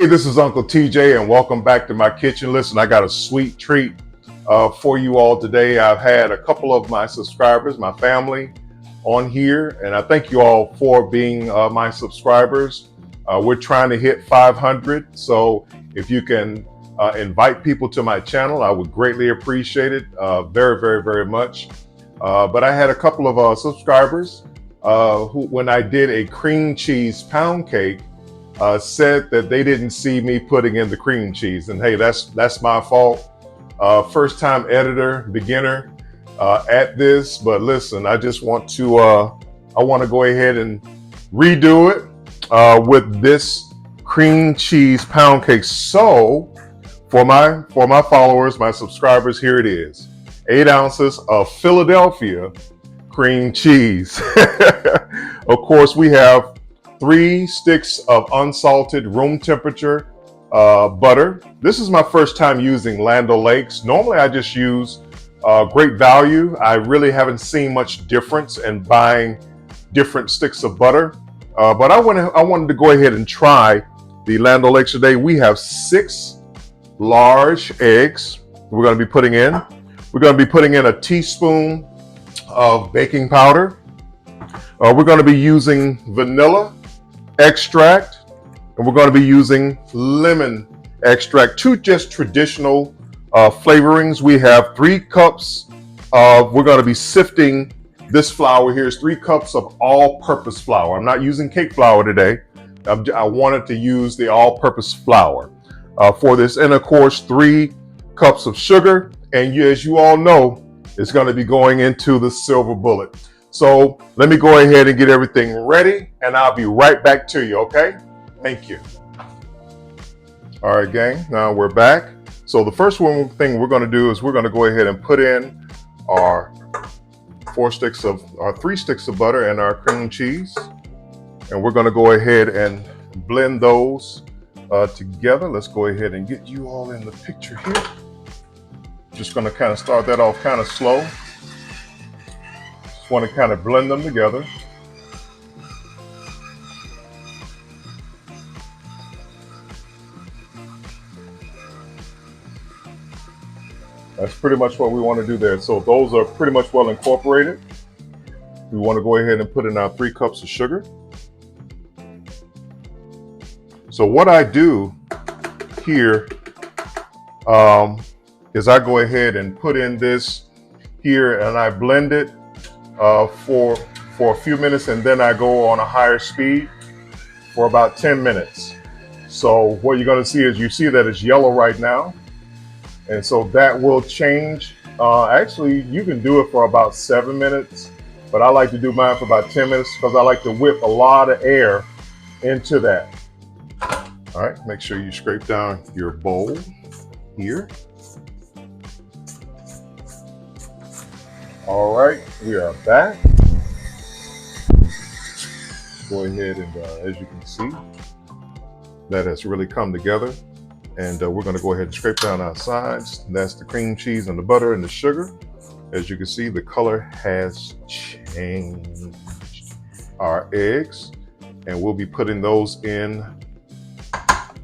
Hey, this is Uncle TJ, and welcome back to my kitchen. Listen, I got a sweet treat for you all today. I've had a couple of my subscribers, my family, on here, and I thank you all for being my subscribers. We're trying to hit 500, so if you can invite people to my channel, I would greatly appreciate it very, very, very much. But I had a couple of subscribers who, when I did a cream cheese pound cake, said that they didn't see me putting in the cream cheese, and hey, that's my fault. First time editor, beginner at this, but listen, I just want to I want to go ahead and redo it with this cream cheese pound cake. So for my followers, my subscribers, here it is: 8 ounces of Philadelphia cream cheese. Of course, we have 3 sticks of unsalted room temperature butter. This is my first time using Land O'Lakes. Normally I just use Great Value. I really haven't seen much difference in buying different sticks of butter. But I wanted to go ahead and try the Land O'Lakes today. We have 6 large eggs we're going to be putting in. We're going to be putting in a teaspoon of baking powder. We're going to be using vanilla extract, and we're going to be using lemon extract, 2 just traditional flavorings. We have 3 cups of, we're going to be sifting this flour here is 3 cups of all-purpose flour. I'm not using cake flour today. I wanted to use the all-purpose flour for this, and of course 3 cups of sugar, and as you all know, it's going to be going into the silver bullet. So let me go ahead and get everything ready, and I'll be right back to you, okay? Thank you. All right, gang, now we're back. So the first thing we're going to do is we're going to go ahead and put in our 3 sticks of butter and our cream cheese, and we're going to go ahead and blend those together. Let's go ahead and get you all in the picture here. Just going to kind of start that off kind of slow. Want to kind of blend them together. That's pretty much what we want to do there. So those are pretty much well incorporated. We want to go ahead and put in our 3 cups of sugar. So what I do here is I go ahead and put in this here, and I blend it for a few minutes, and then I go on a higher speed for about 10 minutes. So what you're going to see is you see that it's yellow right now, and so that will change. Actually, you can do it for about 7 minutes, but I like to do mine for about 10 minutes because I like to whip a lot of air into that. All right, make sure you scrape down your bowl here. All right, we are back. Go ahead and, as you can see, that has really come together. And we're going to go ahead and scrape down our sides. That's the cream cheese and the butter and the sugar. As you can see, the color has changed. Our eggs, and we'll be putting those in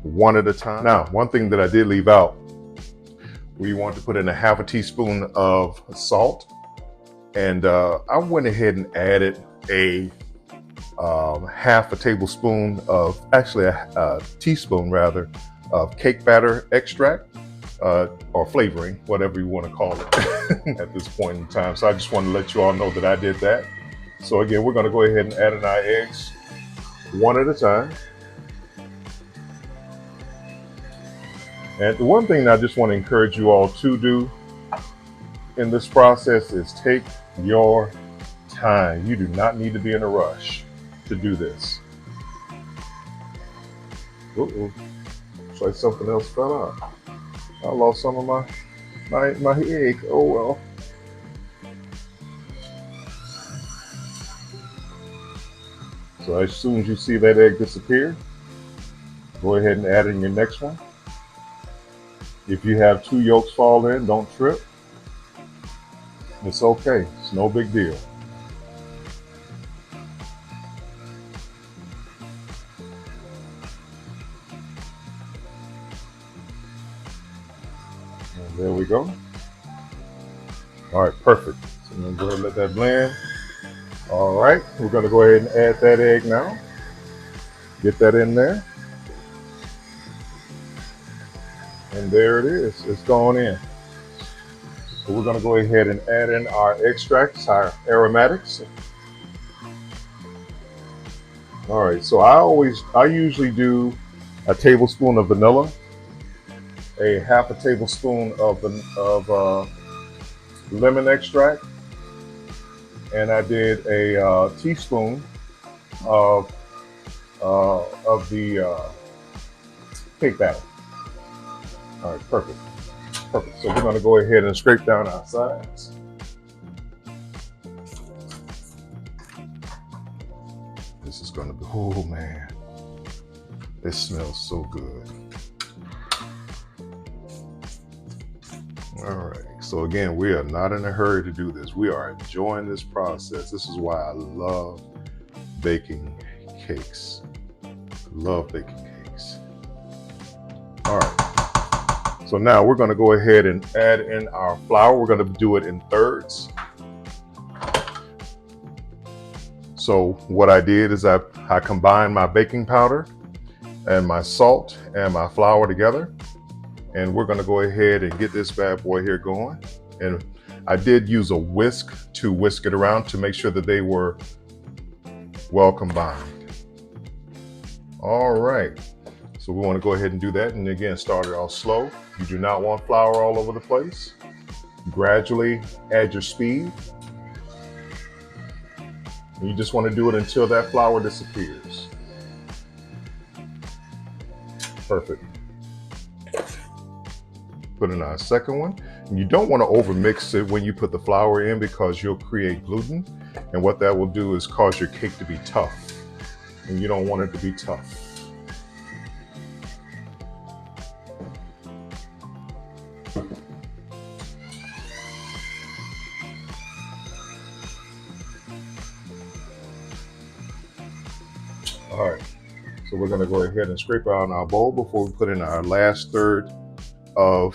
one at a time. Now, one thing that I did leave out, we want to put in a half a teaspoon of salt. And I went ahead and added a half a tablespoon of, actually a teaspoon rather, of cake batter extract or flavoring, whatever you want to call it at this point in time. So I just want to let you all know that I did that. So again, we're going to go ahead and add in our eggs one at a time. And the one thing I just want to encourage you all to do in this process is take your time. You do not need to be in a rush to do this. Looks like something else fell out. I lost some of my egg. Oh well. So as soon as you see that egg disappear, go ahead and add in your next one. If you have 2 yolks fall in, don't trip. It's okay. It's no big deal. And there we go. All right, perfect. So I'm gonna go ahead and let that blend. All right, we're gonna go ahead and add that egg now. Get that in there. And there it is, it's going in. So we're gonna go ahead and add in our extracts, our aromatics. All right, so I usually do a tablespoon of vanilla, a half a tablespoon of lemon extract, and I did a teaspoon of the cake batter. All right, perfect, perfect. So we're gonna go ahead and scrape down our sides. This is gonna be, oh man, this smells so good. All right, so again, we are not in a hurry to do this. We are enjoying this process. This is why I love baking cakes. Love baking cakes. All right, so now we're gonna go ahead and add in our flour. We're gonna do it in thirds. So what I did is I combined my baking powder and my salt and my flour together. And we're gonna go ahead and get this bad boy here going. And I did use a whisk to whisk it around to make sure that they were well combined. All right, so we wanna go ahead and do that. And again, start it off slow. You do not want flour all over the place. Gradually add your speed. You just want to do it until that flour disappears. Perfect. Put in our second one. And you don't want to overmix it when you put the flour in because you'll create gluten. And what that will do is cause your cake to be tough. And you don't want it to be tough. All right, so we're gonna go ahead and scrape out our bowl before we put in our last third of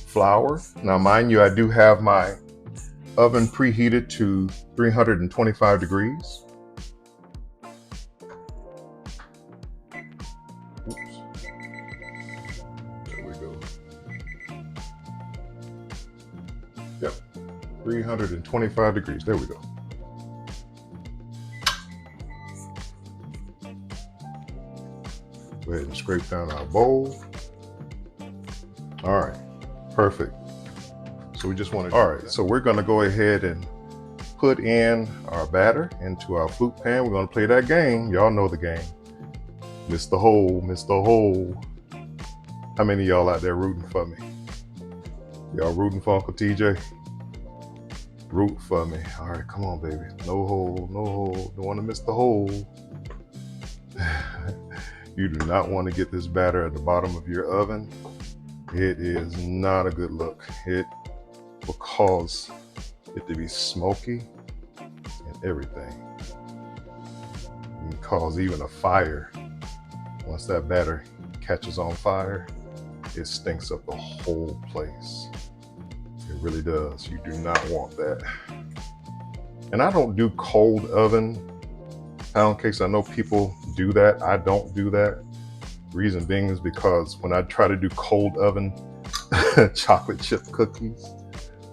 flour. Now, mind you, I do have my oven preheated to 325 degrees. Oops. There we go. Yep, 325 degrees, there we go. Go ahead and scrape down our bowl. All right, perfect. So we just want to, all right, so we're gonna go ahead and put in our batter into our flute pan. We're gonna play that game. Y'all know the game. Miss the hole, miss the hole. How many of y'all out there rooting for me? Y'all rooting for Uncle TJ? Root for me. All right, come on, baby. No hole, no hole. Don't want to miss the hole. You do not want to get this batter at the bottom of your oven. It is not a good look. It will cause it to be smoky and everything. It can cause even a fire. Once that batter catches on fire, it stinks up the whole place. It really does. You do not want that. And I don't do cold oven. In case I know people do that, I don't do that. Reason being is because when I try to do cold oven chocolate chip cookies,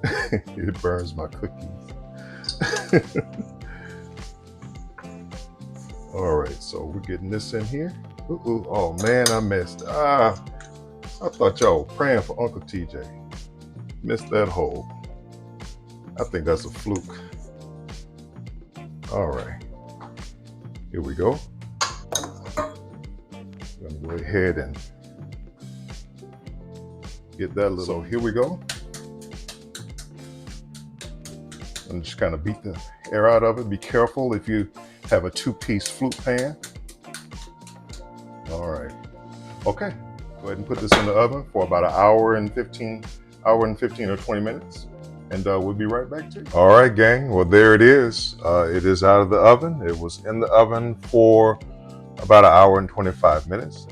it burns my cookies. All right, so we're getting this in here. Ooh, oh man, I missed. I thought y'all were praying for Uncle TJ. Missed that hole. I think that's a fluke. All right, here we go. I'm gonna go ahead and get that little, so here we go. And just kind of beat the air out of it. Be careful if you have a two-piece flute pan. All right, okay. Go ahead and put this in the oven for about an hour and 15 or 20 minutes. And we'll be right back to you. All right, gang, well, there it is. It is out of the oven. It was in the oven for about an hour and 25 minutes.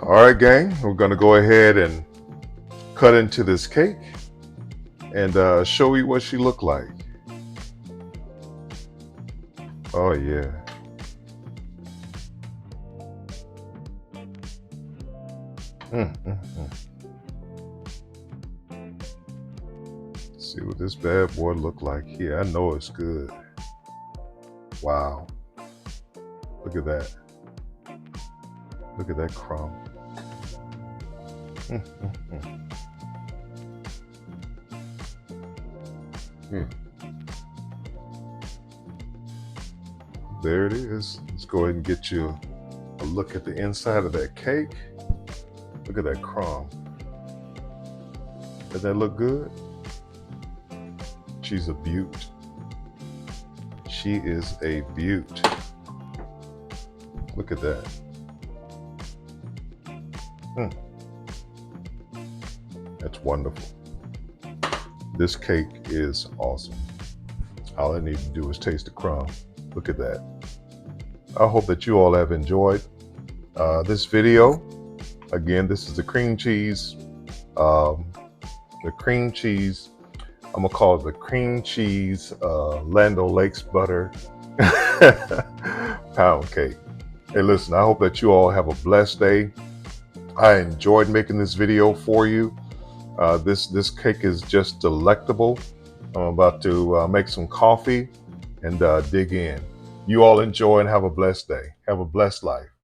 All right, gang, we're gonna go ahead and cut into this cake and show you what she looked like. Oh yeah. Mm, mm, mm. See what this bad boy look like here. I know it's good. Wow. Look at that. Look at that crumb. Mm, mm, mm. Mm. There it is. Let's go ahead and get you a look at the inside of that cake. Look at that crumb. Does that look good? She's a beaut. She is a beaut. Look at that. That's wonderful. This cake is awesome. All I need to do is taste the crumb. Look at that. I hope that you all have enjoyed this video. Again, this is the cream cheese. I'm gonna call it the cream cheese Land O'Lakes butter pound cake. Hey, listen, I hope that you all have a blessed day. I enjoyed making this video for you. This cake is just delectable. I'm about to make some coffee and dig in. You all enjoy and have a blessed day. Have a blessed life.